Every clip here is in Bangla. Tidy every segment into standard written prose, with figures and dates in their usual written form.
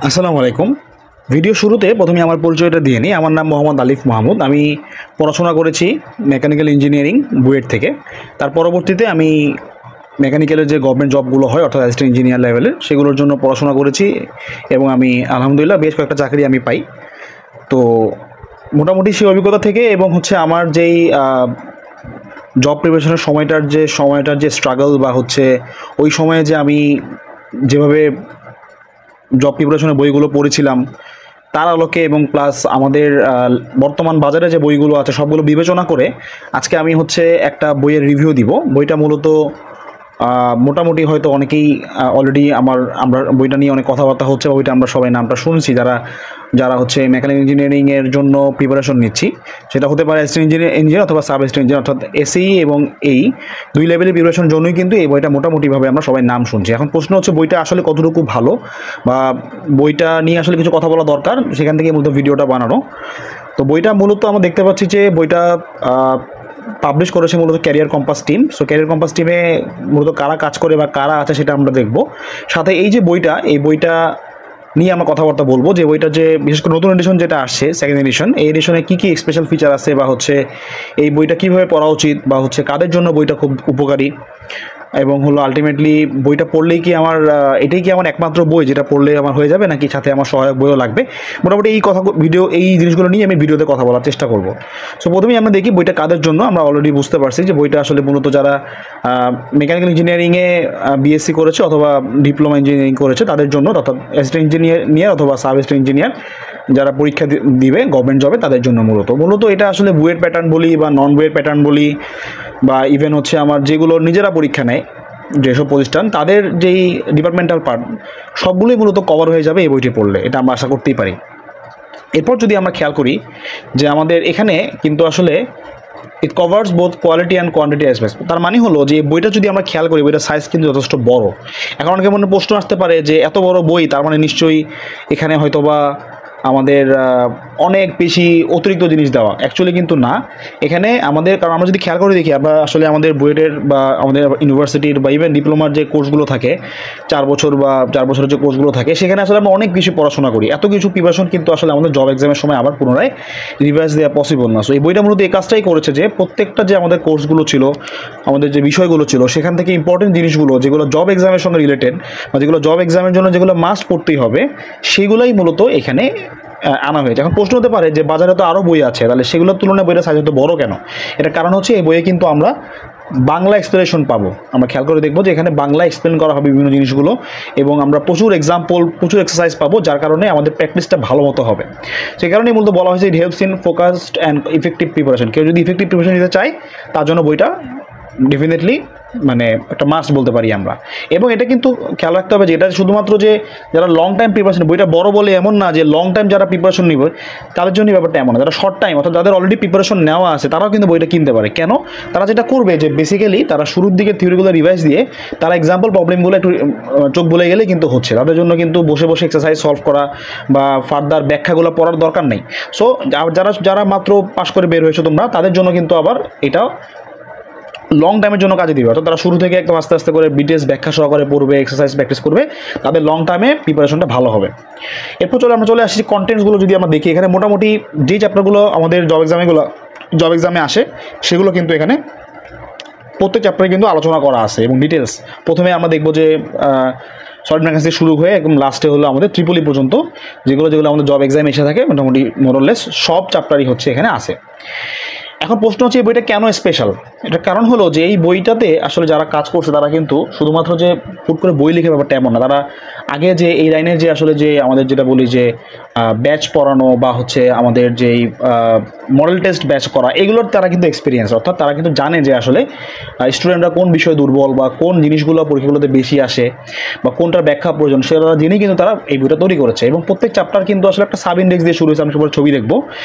আসসালামু আলাইকুম। ভিডিও শুরুতে প্রথমে আমার পরিচয়টা দিয়ে নিই। আমার নাম মোহাম্মদ আলিফ মাহমুদ। আমি পড়াশোনা করেছি মেকানিক্যাল ইঞ্জিনিয়ারিং বুয়েট থেকে। তার পরবর্তীতে আমি মেকানিক্যালের যে গভর্নমেন্ট জবগুলো হয় অর্থাৎ অ্যাসিস্ট্যান্ট ইঞ্জিনিয়ার লেভেলের সেগুলোর জন্য পড়াশোনা করেছি এবং আমি আলহামদুলিল্লাহ বেশ কয়েকটা চাকরি আমি পাই। তো মোটামুটি সেই অভিজ্ঞতা থেকে এবং হচ্ছে আমার যেই জব প্রিপারেশনের সময়টার যে স্ট্রাগল বা হচ্ছে ওই সময়ে যে আমি যেভাবে জব প্রিপারেশনের বইগুলো পড়েছিলাম তার আলোকে এবং প্লাস আমাদের বর্তমান বাজারে যে বইগুলো আছে সবগুলো বিবেচনা করে আজকে আমি হচ্ছে একটা বইয়ের রিভিউ দিব। বইটা মূলত মোটামুটি হয়তো অনেকেই অলরেডি আমরা বইটা নিয়ে অনেক কথাবার্তা হচ্ছে বা বইটা আমরা সবাই নামটা শুনছি যারা যারা হচ্ছে মেকানিক্যাল ইঞ্জিনিয়ারিংয়ের জন্য প্রিপারেশন নিচ্ছি। সেটা হতে পারে অ্যাসিস্ট্যান্ট ইঞ্জিনিয়ার অথবা সাব অ্যাসিস্ট্যান্ট ইঞ্জিনিয়ার অর্থাৎ এসই এবং এই দুই লেভেলের প্রিপারেশনের জন্যই কিন্তু এই বইটা মোটামুটিভাবে আমরা সবাই নাম শুনছি। এখন প্রশ্ন হচ্ছে বইটা আসলে কতটুকু ভালো বা বইটা নিয়ে আসলে কিছু কথা বলা দরকার, সেখান থেকে মূলত ভিডিওটা বানানো। তো বইটা মূলত আমরা দেখতে পাচ্ছি যে বইটা পাবলিশ করেছে মূলত career compass team. So career compass টিমে মূলত কারা কাজ করে বা কারা আছে সেটা আমরা দেখব। সাথে এই যে বইটা, এই বইটা নিয়ে আমরা কথাবার্তা বলবো যে বইটা যে বিশেষ করে নতুন এডিশন যেটা আসছে সেকেন্ড এডিশন, এই এডিশনে কী কী স্পেশাল ফিচার আছে বা হচ্ছে এই বইটা কীভাবে পড়া উচিত বা হচ্ছে কাদের জন্য বইটা খুব উপকারী এবং হলো আলটিমেটলি বইটা পড়লেই কি আমার এটাই কি আমার একমাত্র বই যেটা পড়লে আমার হয়ে যাবে নাকি সাথে আমার সহায়ক বইও লাগবে। মোটামুটি এই জিনিসগুলো নিয়ে আমি ভিডিওতে কথা বলার চেষ্টা করব। সো প্রথমেই আমরা দেখি বইটা কাদের জন্য। আমরা অলরেডি বুঝতে পারছি যে বইটা আসলে মূলত যারা মেকানিক্যাল ইঞ্জিনিয়ারিংয়ে বিএসসি করেছে অথবা ডিপ্লোমা ইঞ্জিনিয়ারিং করেছে তাদের জন্য, অর্থাৎ অ্যাসিস্ট্যান্ট ইঞ্জিনিয়ার অথবা সাব অ্যাসিস্ট্যান্ট ইঞ্জিনিয়ার যারা পরীক্ষা দিবে গভর্নমেন্ট জবে তাদের জন্য মূলত এটা আসলে বুয়েট প্যাটার্ন বলি বা নন বুয়েট প্যাটার্ন বলি বা ইভেন হচ্ছে আমার যেগুলো নিজেরা পরীক্ষা নেয় যেসব প্রতিষ্ঠান তাদের যেই ডিপার্টমেন্টাল পার্ট সবগুলোই মূলত কভার হয়ে যাবে এই বইটি পড়লে, এটা আমরা আশা করতেই পারি। এরপর যদি আমরা খেয়াল করি যে আমাদের এখানে কিন্তু আসলে ইট covers both quality and quantity aspects. তার মানে হলো যে বইটা যদি আমরা খেয়াল করি বইটার সাইজ কিন্তু যথেষ্ট বড়। এখন অনেকের মনে প্রশ্ন আসতে পারে যে এত বড় বই তার মানে নিশ্চয়ই এখানে হয়তোবা আমাদের অনেক বেশি অতিরিক্ত জিনিস দেওয়া। অ্যাকচুয়ালি কিন্তু না। এখানে আমাদের, কারণ আমরা যদি খেয়াল করে দেখি আমরা আসলে আমাদের বুয়েটের বা আমাদের ইউনিভার্সিটির বা ইভেন ডিপ্লোমার যে কোর্সগুলো থাকে 4 বছর বা 4 বছরের যে কোর্সগুলো থাকে সেখানে আসলে আমরা অনেক কিছু পড়াশোনা করি। এত কিছু প্রিপারেশন কিন্তু আসলে আমাদের জব এক্সামের সময় আবার পুনরায় রিভাইজ দেওয়া পসিবল না। সো এই বইটা মূলত এই কাজটাই করেছে যে প্রত্যেকটা যে আমাদের কোর্সগুলো ছিল, আমাদের যে বিষয়গুলো ছিল সেখান থেকে ইম্পর্টেন্ট জিনিসগুলো যেগুলো জব এক্সামের সঙ্গে রিলেটেড বা যেগুলো জব এক্সামের জন্য যেগুলো মাস্ট পড়তেই হবে সেগুলোই মূলত এখানে আনা হয়েছে। এখন প্রশ্ন হতে পারে যে বাজারে তো আরও বই আছে, তাহলে সেগুলোর তুলনায় বইটা সাইজ তো বড় কেন? এটার কারণ হচ্ছে এই বইয়ে কিন্তু আমরা বাংলা এক্সপ্লেনেশন পাবো। আমরা খেয়াল করে দেখবো যে এখানে বাংলা এক্সপ্লেন করা হবে বিভিন্ন জিনিসগুলো এবং আমরা প্রচুর এক্সাম্পল, প্রচুর এক্সারসাইজ পাবো, যার কারণে আমাদের প্র্যাকটিসটা ভালো মতো হবে। সেই কারণেই মূলত বলা হয়েছে it helps in focused and effective preparation. কেউ যদি ইফেক্টিভ প্রিপারেশন নিতে চায় তার জন্য বইটা ডেফিনেটলি মানে একটা মাস্ট বলতে পারি আমরা। এবং এটা কিন্তু খেয়াল রাখতে হবে যে এটা শুধুমাত্র যে যারা লং টাইম প্রিপারেশন, বইটা বড় বলে এমন না যে লং টাইম যারা প্রিপারেশন নিবে তাদের জন্য ব্যাপারটা এমন না। যারা শর্ট টাইম অর্থাৎ যাদের অলরেডি প্রিপারেশন নেওয়া আছে তারাও কিন্তু বইটা কিনতে পারে। কেন? তারা যেটা করবে যে বেসিক্যালি তারা শুরুর দিকে থিওরিগুলো রিভাইজ দিয়ে তারা এক্সাম্পল প্রবলেমগুলো একটু চোখ বলে গেলে কিন্তু হচ্ছে। তাদের জন্য কিন্তু বসে বসে এক্সারসাইজ সলভ করা বা ফার্দার ব্যাখ্যাগুলো পড়ার দরকার নেই। সো যারা মাত্র পাশ করে বের হয়েছে তোমরা, তাদের জন্য কিন্তু আবার এটা লং টাইমের জন্য কাজে দিবে। অর্থাৎ তারা শুরু থেকে একদম আস্তে আস্তে করে ডিটেলস ব্যাখ্যা সহকারে পড়বে, এক্সারসাইজ প্র্যাকটিস করবে, তাদের লং টাইমে প্রিপারেশনটা ভালো হবে। এরপর আমরা চলে আসছি কন্টেন্টসগুলো যদি আমরা দেখি। এখানে মোটামুটি যে চ্যাপ্টারগুলো আমাদের জব এক্সামে আসে সেগুলো কিন্তু এখানে প্রত্যেক চ্যাপ্টারে কিন্তু আলোচনা করা আছে এবং ডিটেলস। প্রথমে আমরা দেখবো যে সলিড মেকানিক্স শুরু হয়ে একদম লাস্টে হলো আমাদের ট্রিপলি পর্যন্ত যেগুলো আমাদের জব এক্সামে এসে থাকে মোটামুটি মোরলেস সব চ্যাপ্টারই হচ্ছে এখানে আসে। এখন প্রশ্ন হচ্ছে এই বইটা কেন স্পেশাল? এটার কারণ হলো যে এই বইটাতে আসলে যারা কাজ করছে তারা কিন্তু শুধুমাত্র যে হুট করে বই লিখে ব্যাপারটা এমন না। তারা আগে যে এই লাইনের যে আসলে যে আমাদের যেটা বলি যে ব্যাচ পড়ানো বা হচ্ছে আমাদের যেই মডেল টেস্ট ব্যাচ করা, এগুলোর তারা কিন্তু এক্সপিরিয়েন্স। অর্থাৎ তারা কিন্তু জানে যে আসলে স্টুডেন্টরা কোন বিষয়ে দুর্বল বা কোন জিনিসগুলো পরীক্ষাগুলোতে বেশি আসে বা কোনটার ব্যাখ্যা প্রয়োজন সেটা তারা জেনেই কিন্তু তারা এই বইটা তৈরি করেছে। এবং প্রত্যেক চ্যাপ্টার কিন্তু আসলে একটা সাব ইন্ডেক্স দিয়ে শুরু হয়েছে। আমি সবার ছবি দেখবো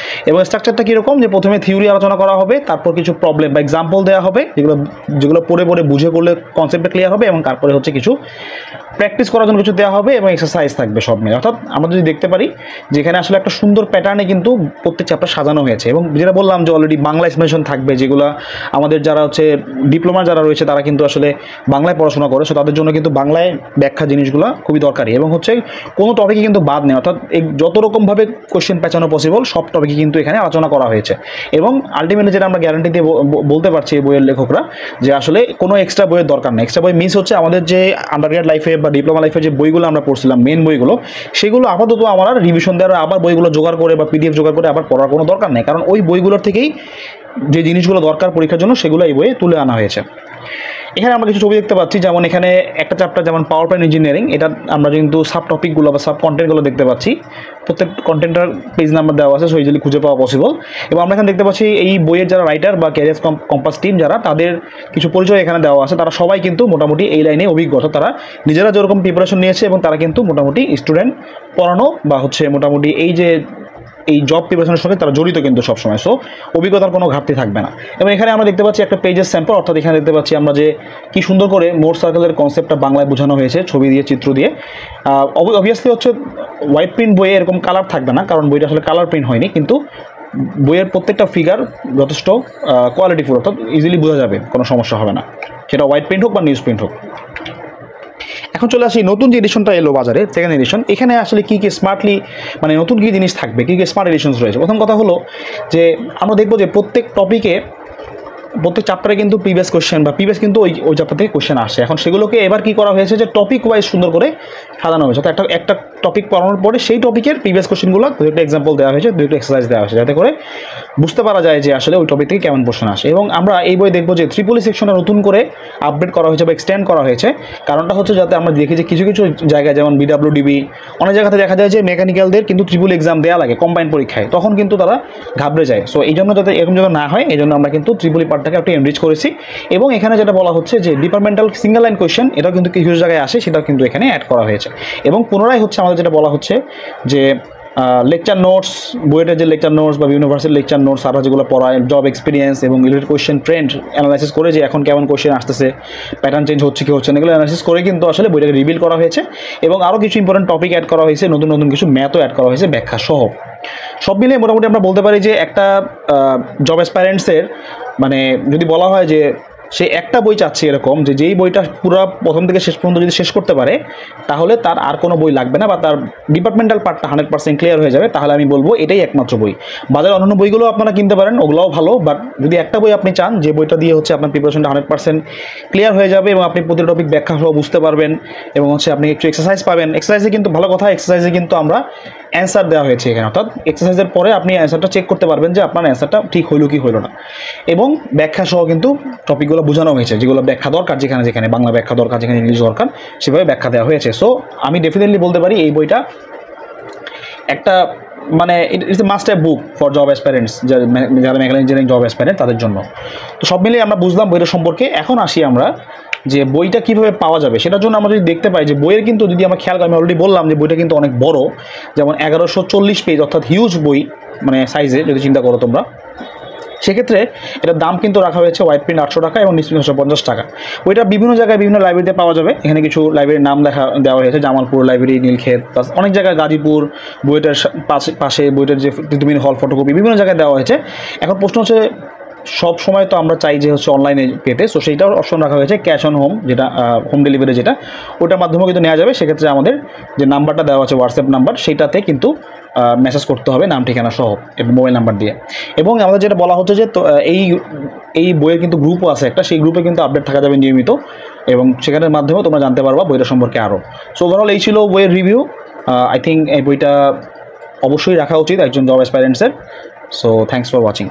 এবং স্ট্রাকচারটা কীরকম যে প্রথমে থিওরি আলোচনা করা হবে, তারপর কিছু প্রবলেম বা এক্সাম্পল দেওয়া হবে যেগুলো পড়ে বুঝে করলে কনসেপ্টটা ক্লিয়ার হবে এবং তারপরে হচ্ছে কিছু প্র্যাকটিস করার জন্য কিছু দেওয়া হবে এবং এক্সারসাইজ থাকবে সব মিলে। অর্থাৎ আমরা যদি দেখতে পারি যেখানে আসলে একটা সুন্দর প্যাটার্নে কিন্তু প্রত্যেক চ্যাপ্টার সাজানো হয়েছে। এবং যেটা বললাম যে অলরেডি বাংলা এক্সপ্লেনেশন থাকবে, যেগুলো আমাদের যারা হচ্ছে ডিপ্লোমা যারা রয়েছে তারা কিন্তু আসলে বাংলায় পড়াশোনা করে, সো তাদের জন্য কিন্তু বাংলায় ব্যাখ্যা জিনিসগুলো খুবই দরকারি। এবং হচ্ছে কোনো টপিকে কিন্তু বাদ নেই, অর্থাৎ যত রকমভাবে কোশ্চেন পেঁচানো পসিবল সব টপিকে কিন্তু এখানে আলোচনা করা হয়েছে। এবং আলটিমেটলি যেটা আমরা গ্যারান্টি দিয়ে বলতে পারছি এই বইয়ের লেখকরা যে আসলে কোনো এক্সট্রা বইয়ের দরকার নেই। এক্সট্রা বই মিস হচ্ছে আমাদের যে আন্ডারগ্রেড লাইফে বা ডিপ্লোমা লাইফে যে বইগুলো আমরা পড়ছিলাম মেন বইগুলো, সেগুলো আপাতত আমার রিভিশন দেওয়ার আবার বইগুলো জোগাড় করে বা পিডিএফ জোগাড় করে আবার পড়ার কোনো দরকার নেই, কারণ ওই বইগুলোর থেকেই যে জিনিসগুলো দরকার পরীক্ষার জন্য সেগুলো এই বইয়ে তুলে আনা হয়েছে। এখানে আমরা কিছু ছবি দেখতে পাচ্ছি, যেমন এখানে একটা চ্যাপ্টার যেমন পাওয়ার পয়েন্ট ইঞ্জিনিয়ারিং, এটা আমরা কিন্তু সাব টপিকগুলো বা সাব কন্টেন্টগুলো দেখতে পাচ্ছি। প্রত্যেক কন্টেন্টের পেজ নাম্বার দেওয়া আছে, সো ইজিলি খুঁজে পাওয়া পসিবল। এবং আমরা এখানে দেখতে পাচ্ছি এই বইয়ের যারা রাইটার বা ক্যারিয়ার কম্পাস টিম যারা, তাদের কিছু পরিচয় এখানে দেওয়া আছে। তারা সবাই কিন্তু মোটামুটি এই লাইনে অভিজ্ঞতা, তারা নিজেরা যেরকম প্রিপারেশন নিয়েছে এবং তারা কিন্তু মোটামুটি স্টুডেন্ট পড়ানো বা হচ্ছে মোটামুটি এই জব প্রিপারেশনের সঙ্গে তারা জড়িত কিন্তু সবসময়, সো অভিজ্ঞতার কোনো ঘাটতি থাকবে না। এবং এখানে আমরা দেখতে পাচ্ছি একটা পেজের স্যাম্পল, অর্থাৎ এখানে দেখতে পাচ্ছি আমরা যে কি সুন্দর করে মোর সার্কেলের কনসেপ্টটা বাংলায় বোঝানো হয়েছে ছবি দিয়ে, চিত্র দিয়ে। অবভিয়াসলি হচ্ছে হোয়াইট প্রিন্ট বইয়ে এরকম কালার থাকবে না, কারণ বইটা আসলে কালার প্রিন্ট হয়নি, কিন্তু বইয়ের প্রত্যেকটা ফিগার যথেষ্ট কোয়ালিটিফুল, অর্থাৎ ইজিলি বোঝা যাবে, কোনো সমস্যা হবে না, সেটা হোয়াইট প্রিন্ট হোক বা নিউজ প্রিন্ট হোক। এখন চলে আসি নতুন যে এডিশনটা এলো বাজারে, সেকেন্ড এডিশন। এখানে আসলে কী কী স্মার্টলি মানে নতুন কী জিনিস থাকবে, কী কী স্মার্ট এডিশনস রয়েছে। প্রথম কথা হলো যে আমরা দেখবো যে প্রত্যেক টপিকে প্রত্যেক চ্যাপ্টারে কিন্তু প্রিভিয়াস কোশ্চেন বা প্রিভিয়াস কিন্তু ওই চ্যাপ্টার থেকে কোশ্চেন আসে। এখন সেগুলোকে এবার কী করা হয়েছে যে টপিক ওয়াইজ সুন্দর করে সাজানো হয়েছে, অর্থাৎ একটা টপিক পড়ানোর পরে সেই টপিকের প্রিভিয়াস কোশ্চেনগুলো দু একটা এক্সাম্পল দেওয়া হয়েছে, দু একটা এক্সারসাইজ দেওয়া হয়েছে, যাতে করে বুঝতে পারা যায় যে আসলে ওই টপিক থেকে কেমন কোশ্চেন আসে। এবং আমরা এই বই দেখবো যে ত্রিপলি সেকশনটা নতুন করে আপডেট করা হয়েছে বা এক্সটেন্ড করা হয়েছে। কারণটা হচ্ছে যাতে আমরা দেখি যে কিছু কিছু জায়গায় যেমন বিডাব্লিউডিবি অনেক জায়গাতে দেখা যায় যে মেকানিক্যালদের কিন্তু ট্রিপল এক্সাম দেওয়া লাগে কম্বাইন্ড পরীক্ষায়, তখন কিন্তু তারা ঘাবড়ে যায়। সো এই জন্য যাতে এরকম যেন না হয়, এই জন্য আমরা কিন্তু ট্রিপলি পার্টটাকে একটু এনরিচ করেছি। এবং এখানে যেটা বলা হচ্ছে যে ডিপার্টমেন্টাল সিঙ্গেল লাইন কোয়েশ্চেন, এটাও কিন্তু কিছু জায়গায় আসে, সেটাও কিন্তু এখানে অ্যাড করা হয়েছে। এবং পুনরায় হচ্ছে আমাদের যেটা বলা হচ্ছে যে লেকচার নোটস, বইয়ের যে লেকচার নোটস বা ইউনিভার্সিটি লেকচার নোটস আর যেগুলো পড়ায়, জব এক্সপিরিয়েন্স এবং রিলেটেড কোয়েশ্চেন ট্রেন্ড অ্যানালাইসিস করে যে এখন কেমন কোয়েশ্চেন আসতেছে, প্যাটার্ন চেঞ্জ হচ্ছে কি হচ্ছে না, এগুলো অ্যানালাইসিস করে কিন্তু আসলে বইটাকে রিভিল করা হয়েছে। এবং আরও কিছু ইম্পর্টেন্ট টপিক অ্যাড করা হয়েছে, নতুন নতুন কিছু ম্যাথও অ্যাড করা হয়েছে ব্যাখ্যা সহ। সব মিলিয়ে মোটামুটি আমরা বলতে পারি যে একটা জব অ্যাসপায়ারেন্টসের মানে যদি বলা হয় যে সে একটা বই চাচ্ছে এরকম যে যেই বইটা পুরো প্রথম থেকে শেষ পর্যন্ত যদি শেষ করতে পারে, তাহলে তার আর কোনো বই লাগবে না বা তার ডিপার্টমেন্টাল পার্টটা 100% ক্লিয়ার হয়ে যাবে, তাহলে আমি বলবো এটাই একমাত্র বই। বাজারে অন্যান্য বইগুলো আপনারা কিনতে পারেন, ওগুলোও ভালো, বাট যদি একটা বই আপনি চান যে বইটা দিয়ে হচ্ছে আপনার প্রিপারেশনটা 100% ক্লিয়ার হয়ে যাবে এবং আপনি প্রতিটা টপিক ব্যাখ্যা সহ বুঝতে পারবেন এবং হচ্ছে আপনি একটু এক্সারসাইজ পাবেন। এক্সারসাইজে কিন্তু ভালো কথা, এক্সারসাইজে কিন্তু আমরা অ্যান্সার দেওয়া হয়েছে এখানে, অর্থাৎ এক্সারসাইজের পরে আপনি অ্যান্সারটা চেক করতে পারবেন যে আপনার অ্যান্সারটা ঠিক হইলো কি হইলো না। এবং ব্যাখ্যা সহ কিন্তু টপিকগুলো বোঝানো হয়েছে, যেগুলো ব্যাখ্যা দরকার, যেখানে যেখানে বাংলা ব্যাখ্যা দরকার, যেখানে ইংলিশ দরকার, সেভাবে ব্যাখ্যা দেওয়া হয়েছে। সো আমি ডেফিনেটলি বলতে পারি এই বইটা একটা মানে it's a must have book for job aspirants, যারা মেকানিক্যাল ইঞ্জিনিয়ারিং জব অ্যাসপারেন্ট তাদের জন্য। তো সব মিলিয়ে আমরা বুঝলাম বইটার সম্পর্কে। এখন আসি আমরা যে বইটা কীভাবে পাওয়া যাবে, সেটার জন্য আমরা যদি দেখতে পাই যে বইয়ের কিন্তু যদি আমরা খেয়াল করি, আমি অলরেডি বললাম যে বইটা কিন্তু অনেক বড়, যেমন 1140 পেজ, অর্থাৎ হিউজ বই মানে সাইজে যদি চিন্তা করো তোমরা। সেক্ষেত্রে এটার দাম কিন্তু রাখা হয়েছে হোয়াইট প্রিন্ট 800 টাকা এবং নিউজ প্রিন্ট 150 টাকা। ওইটা বিভিন্ন জায়গায় বিভিন্ন লাইব্রেরিতে পাওয়া যাবে। এখানে কিছু লাইব্রেরির নাম দেওয়া হয়েছে, জামালপুর লাইব্রেরি, নীলক্ষেত, অনেক জায়গায় গাজীপুর, বইটার পাশে বইটার যে তিতুমির হল ফটোকপি বিভিন্ন জায়গায় দেওয়া হয়েছে। এখন প্রশ্ন হচ্ছে সব সময় তো আমরা চাই যে হচ্ছে অনলাইনে পেতে, সো সেইটাও অপশন রাখা হয়েছে ক্যাশ অন হোম, যেটা হোম ডেলিভারি যেটা, ওটার মাধ্যমেও কিন্তু নেওয়া যাবে। সেক্ষেত্রে আমাদের যে নাম্বারটা দেওয়া আছে হোয়াটসঅ্যাপ নাম্বার, সেইটাতে কিন্তু মেসেজ করতে হবে নাম ঠিকানা সহ এবং মোবাইল নাম্বার দিয়ে। এবং আমাদের যেটা বলা হচ্ছে যে এই বইয়ের কিন্তু গ্রুপও আছে একটা, সেই গ্রুপে কিন্তু আপডেট থাকা যাবে নিয়মিত এবং সেখানের মাধ্যমেও তোমরা জানতে পারবা বইটা সম্পর্কে আরও। সো ওভারঅল এই ছিল বইয়ের রিভিউ। আই থিঙ্ক এই বইটা অবশ্যই রাখা উচিত একজন জব অ্যাসপায়ারেন্টসের। So thanks for watching.